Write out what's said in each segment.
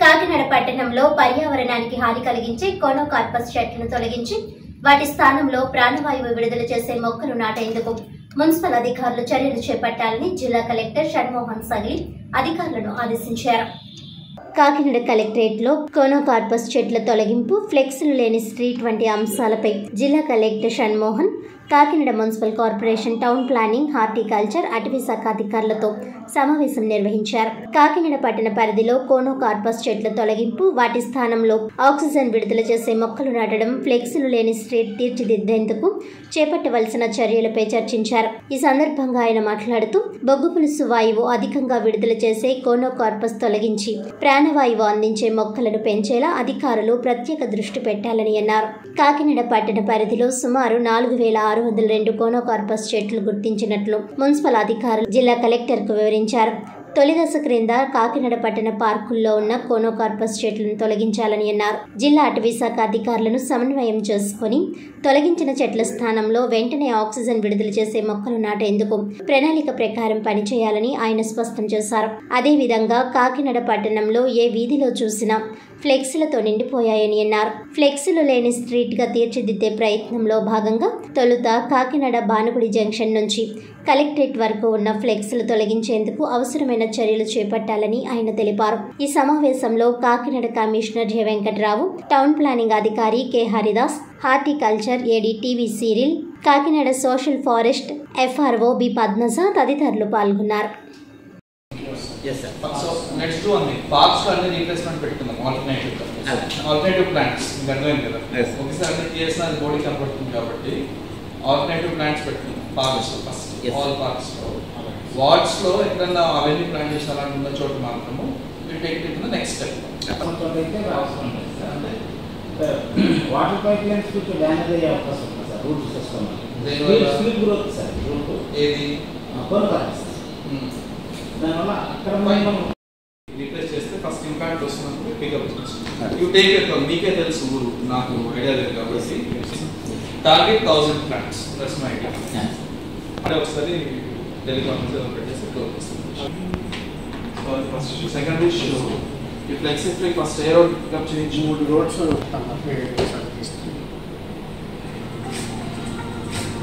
కాకినాడ పట్టణంలో పర్యావరణానికి హాని కలిగించే కోనోకార్పస్ చెట్లను తొలగించి వాటి స్థానంలో ప్రాణవాయువు విడుదల చేసే మొక్కలు నాటేందుకు మున్సిపల్ అధికారులు చర్యలు చేపట్టాలని జిల్లా కలెక్టర్ షణ్మోహన్ సగిలి అధికారులను ఆదేశించారు. కాకినాడ కలెక్టరేట్ లో కోనోకార్పస్ చెట్ల తొలగింపు, ఫ్లెక్స్లు లేని స్ట్రీట్ వంటి అంశాలపై జిల్లా collector Shanmohan Kakinada municipal corporation, town planning, horticulture, అటవీ శాఖ అధికారులతో సమావేశం నిర్వహించారు. కాకినాడ పట్టణ పరిధిలో కోనోకార్పస్ చెట్ల తొలగింపు, వాటి స్థానంలో ఆక్సిజన్ విడుదల చేసే మొక్కలు నాటడం, ఫ్లెక్స్లు లేని స్ట్రీట్ తీర్చిదిద్దేందుకు చేపట్టవలసిన చర్యలపై చర్చించారు. ఈ సందర్భంగా ఆయన మాట్లాడుతూ బొగ్గు పులుసు వాయువు అధికంగా విడుదల చేసే కోనోకార్పస్ తొలగించి ప్రాణవాయువు అందించే మొక్కలను పెంచేలా అధికారులు ప్రత్యేక దృష్టి పెట్టాలని అన్నారు. కాకినాడ పట్టణ పరిధిలో సుమారు 4602 కోనోకార్పస్ చెట్లు గుర్తించినట్లు మున్సిపల్ అధికారులు జిల్లా కలెక్టర్ కు వివరించారు. తొలి దశ క్రింద కాకినాడ పట్టణ పార్కుల్లో ఉన్న కోనోకార్పస్ చెట్లను తొలగించాలని అన్నారు. జిల్లా అటవీ శాఖ అధికారులను సమన్వయం చేసుకుని తొలగించిన చెట్ల స్థానంలో వెంటనే ఆక్సిజన్ విడుదల చేసే మొక్కలు నాటేందుకు ప్రణాళిక ప్రకారం పనిచేయాలని ఆయన స్పష్టం చేశారు. అదేవిధంగా కాకినాడ పట్టణంలో ఏ వీధిలో చూసినా ఫ్లెక్స్లతో నిండిపోయాయని అన్నారు. ఫ్లెక్స్లు లేని స్ట్రీట్ గా తీర్చిదిద్దే ప్రయత్నంలో భాగంగా తొలుత కాకినాడ బానుగుడి జంక్షన్ నుంచి కలెక్టరేట్ వరకు ఉన్న ఫ్లెక్స్లు తొలగించేందుకు అవసరమైన చర్యలు చేపట్టాలని ఆయన తెలిపారు. ఈ సమావేశంలో Kakinada commissioner J Venkatarao, town planning అధికారి K Haridas, horticulture AD TV serial, Kakinada social forest FRO B Padmaja తదితరులు పాల్గొన్నారు. Yes sir. So let's do one thing. Parks and replacement పెట్టుకుందాం. Alternative plants. ఇంకా అర్థమైంది కదా. ఒకసారి అంటే చేసిన బాడీ కంఫర్ట్ కాబట్టి ఆల్టర్నేటివ్ ప్లాంట్స్ పెట్టుకుందాం. Parks first. ఆల్ పార్క్స్ లో వార్డ్స్ లో ఎక్కడన్నా అవెన్యూ ప్లాంట్ చేసాలని ఉన్న చోట మాత్రము will take it to the next step. కొంతైతే అవసరం లేదు సార్. అంటే వాటర్ పైప్ లైన్స్ కు డ్యామేజ్ అయ్యే అవకాశం ఉంది sir. Root system slip growth sir. Root ఏది కోనోకార్పస్. దానివల్ల అక్కడ మనం రీప్లేస్ చేస్తే ఫస్ట్ ఇంపాక్ట్ వస్తున్నప్పుడు పికప్ చేస్తాం. యూ టేక్ ఇట్ ఫ్రమ్ మీకే తెలుసు, నాకు ఐడియా లేదు కాబట్టి target 1000 plants. That's my idea. అంటే ఒకసారి టెలికాన్ఫరెన్స్ పెట్టేసి క్లోజ్ చేస్తాం. సో ఫస్ట్ సెకండ్ ఇష్యూ ఈ ఫ్లెక్సీ ఫస్ట్ ఏ రోడ్ పికప్ చేయించి 3 రోడ్స్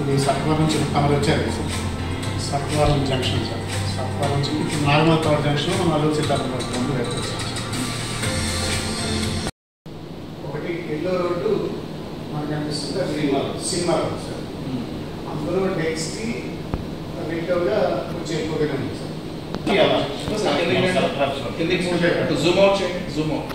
ఇది సర్కార్ నుంచి కమర్ వచ్చారు. సర్కార్ జంక్షన్ సార్. సర్కార్ నుంచి నార్మల్ పవర్ జంక్షన్ నలుగు సిద్ధార్థం ఒకటి ఎల్లో రోడ్డు మనకు అనిపిస్తుంది. అది సినిమా రోడ్ సార్. అందులో డెక్స్కి రిటర్గా కొంచెం ఎక్కువగానే ఉంది సార్. జూమ్ అవుట్ చేయండి. Zoom out.